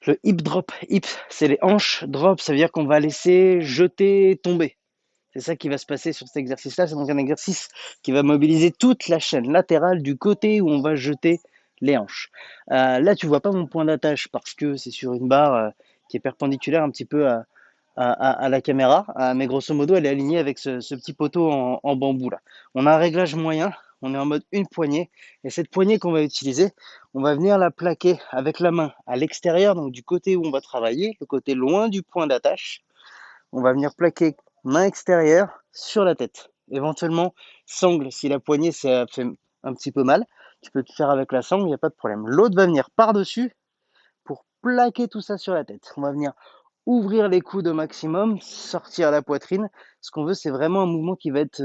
Le hip drop, hip, c'est les hanches, drop, ça veut dire qu'on va laisser jeter, tomber. C'est ça qui va se passer sur cet exercice-là. C'est donc un exercice qui va mobiliser toute la chaîne latérale du côté où on va jeter les hanches. Là, tu vois pas mon point d'attache parce que c'est sur une barre qui est perpendiculaire un petit peu à la caméra, mais grosso modo, elle est alignée avec ce petit poteau en bambou là. On a un réglage moyen, on est en mode une poignée, et cette poignée qu'on va utiliser, on va venir la plaquer avec la main à l'extérieur, donc du côté où on va travailler, le côté loin du point d'attache. On va venir plaquer main extérieure sur la tête. Éventuellement, sangle, si la poignée ça fait un petit peu mal, tu peux te faire avec la sangle, il n'y a pas de problème. L'autre va venir par-dessus pour plaquer tout ça sur la tête. On va venir ouvrir les coudes au maximum, sortir la poitrine. Ce qu'on veut, c'est vraiment un mouvement qui va être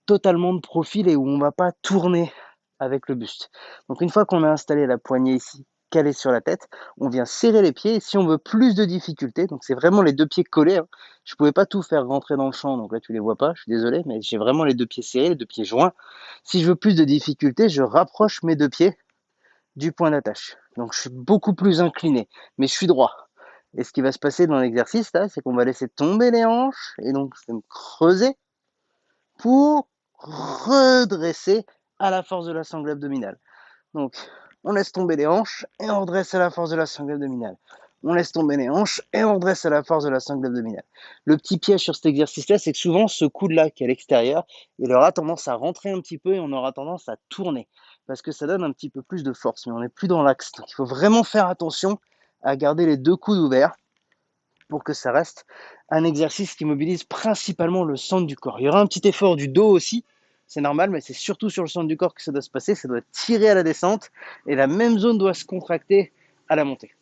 totalement de profil et où on ne va pas tourner avec le buste. Donc une fois qu'on a installé la poignée ici, calée sur la tête, on vient serrer les pieds. Et si on veut plus de difficulté, donc c'est vraiment les deux pieds collés, hein. Je ne pouvais pas tout faire rentrer dans le champ, donc là tu les vois pas, je suis désolé, mais j'ai vraiment les deux pieds serrés, les deux pieds joints. Si je veux plus de difficulté, je rapproche mes deux pieds du point d'attache. Donc je suis beaucoup plus incliné, mais je suis droit. Et ce qui va se passer dans l'exercice, là, c'est qu'on va laisser tomber les hanches, et donc je vais me creuser pour redresser à la force de la sangle abdominale. Donc, on laisse tomber les hanches, et on redresse à la force de la sangle abdominale. On laisse tomber les hanches, et on redresse à la force de la sangle abdominale. Le petit piège sur cet exercice-là, c'est que souvent, ce coude-là qui est à l'extérieur, il aura tendance à rentrer un petit peu, et on aura tendance à tourner, parce que ça donne un petit peu plus de force, mais on n'est plus dans l'axe. Donc, il faut vraiment faire attention à garder les deux coudes ouverts, pour que ça reste un exercice qui mobilise principalement le centre du corps. Il y aura un petit effort du dos aussi, c'est normal, mais c'est surtout sur le centre du corps que ça doit se passer. Ça doit tirer à la descente et la même zone doit se contracter à la montée.